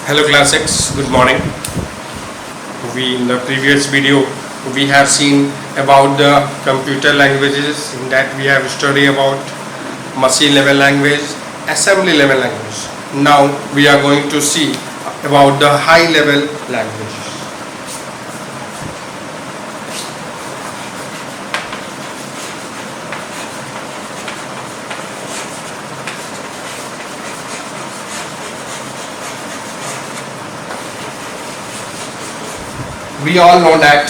Hello class 6, good morning. In the previous video we have seen about the computer languages. In that we have studied about machine level language, assembly level language. Now we are going to see about the high level languages. We all know that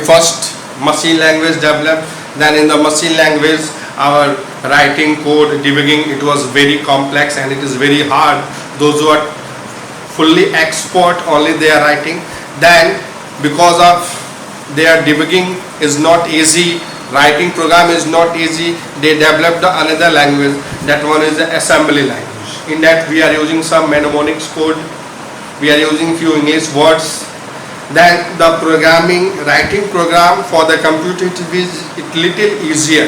first machine language developed, then in the machine language our writing code debugging, it was very complex and it is very hard. Those who are fully expert only they are writing, then because of their debugging is not easy, writing program is not easy, they developed another language, that one is the assembly language. In that we are using some mnemonics code, we are using few English words. Then the writing program for the computer is little easier.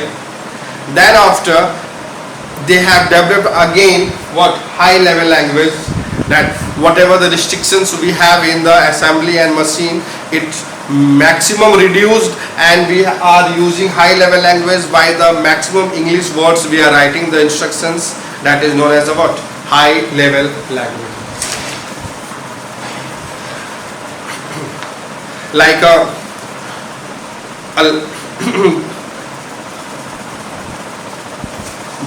Then after they have developed again high level language, that whatever the restrictions we have in the assembly and machine, it maximum reduced, and we are using high level language. By the maximum English words we are writing the instructions, that is known as high level language. Like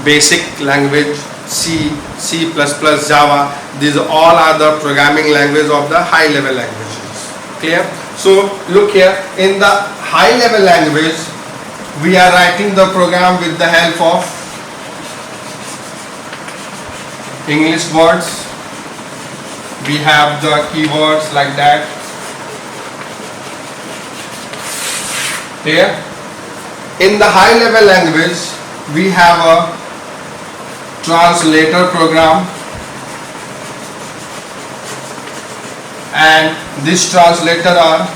basic language, C, C++, Java, these all are the programming language of the high level languages. Clear? So look here, in the high level language we are writing the program with the help of English words. We have the keywords like that. Here in the high level language we have a translator program, and this translator are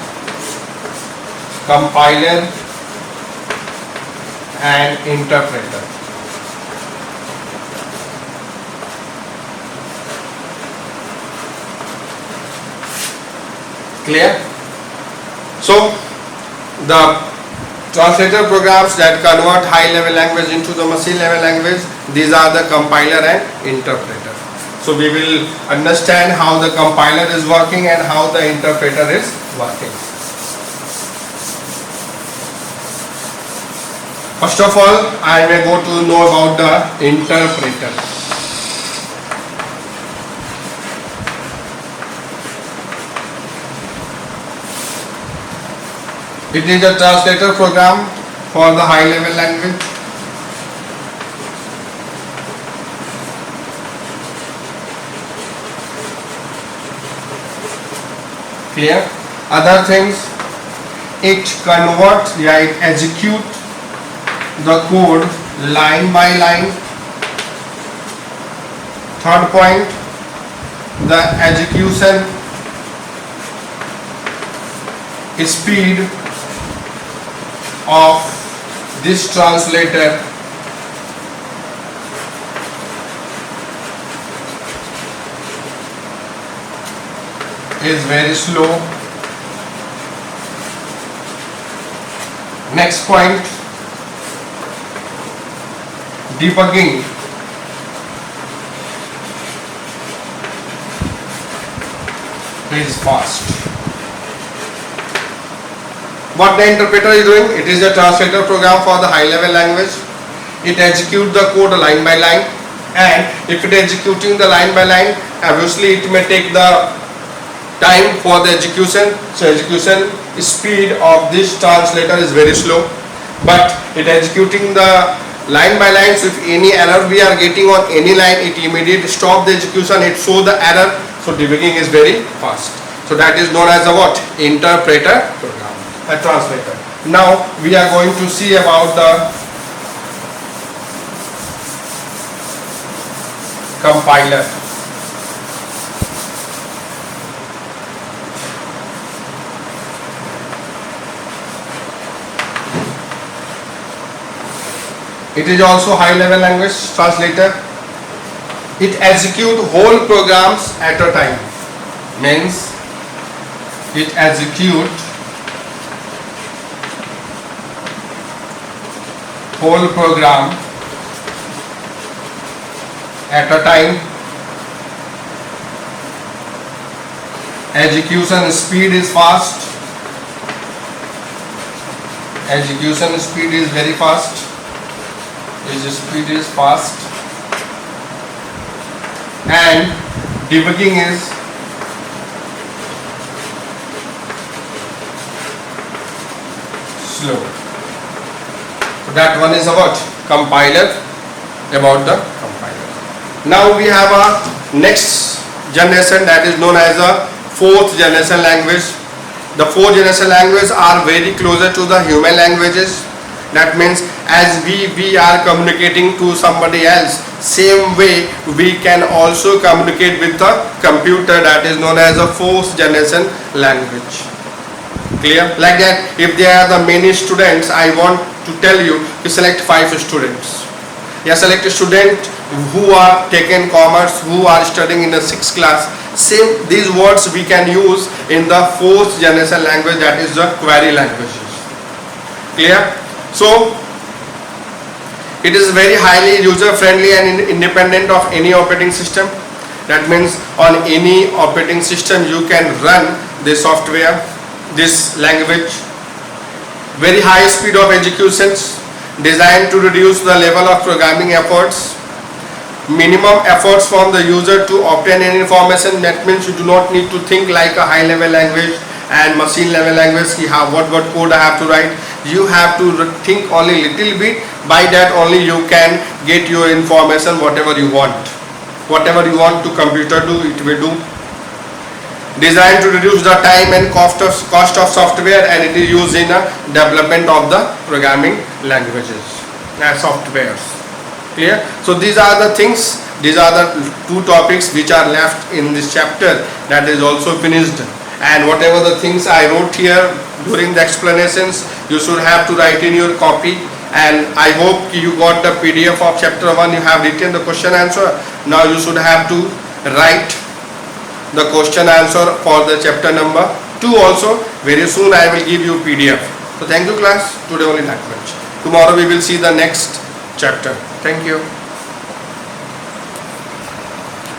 compiler and interpreter. Clear? So the translator programs that convert high level language into the machine level language, these are the compiler and interpreter. So we will understand how the compiler is working and how the interpreter is working. First of all, I may go to know about the interpreter. It is a translator program for the high level language. Clear? Other things, it converts, it execute the code line by line. Third point, the execution speed of this translator is very slow. Next point, debugging is fast. What the interpreter is doing, it is a translator program for the high level language. It executes the code line by line, and if it is executing the line by line, obviously it may take the time for the execution. So execution speed of this translator is very slow, but it executing the line by line. So if any error we are getting on any line, it immediately stop the execution, it show the error. So debugging is very fast. So that is known as interpreter program. A translator. Now we are going to see about the compiler. It is also high level language translator. It executes whole programs at a time. means it execute whole program at a time. Execution speed is fast. Execution speed is very fast. Its speed is fast. And debugging is slow. So that one is about compiler, about the compiler. Now we have a next generation, that is known as a fourth generation language. The fourth generation languages are very closer to the human languages. That means as we are communicating to somebody else, same way we can also communicate with the computer, that is known as a fourth generation language. Clear? Like that, if there are the many students, I want to tell you to select 5 students. Yeah, select a student who are taken commerce, who are studying in the 6th class. Same, these words we can use in the fourth generation language, that is the query languages. Clear? So it is very highly user friendly and independent of any operating system. That means on any operating system you can run this software, this language. Very high speed of executions, designed to reduce the level of programming efforts. Minimum efforts from the user to obtain any information. That means you do not need to think like a high level language and machine level language, what code I have to write. You have to think only little bit. By that only you can get your information whatever you want. Whatever you want to computer do, it will do. Designed to reduce the time and cost of software, and it is used in the development of the programming languages and softwares. Clear? So these are the things, these are the 2 topics which are left in this chapter, that is also finished. And whatever the things I wrote here during the explanations, you should have to write in your copy. And I hope you got the PDF of chapter 1, you have written the question answer. Now you should have to write the question answer for the chapter number 2 also. Very soon I will give you PDF. So thank you class, today only that much. Tomorrow we will see the next chapter. Thank you.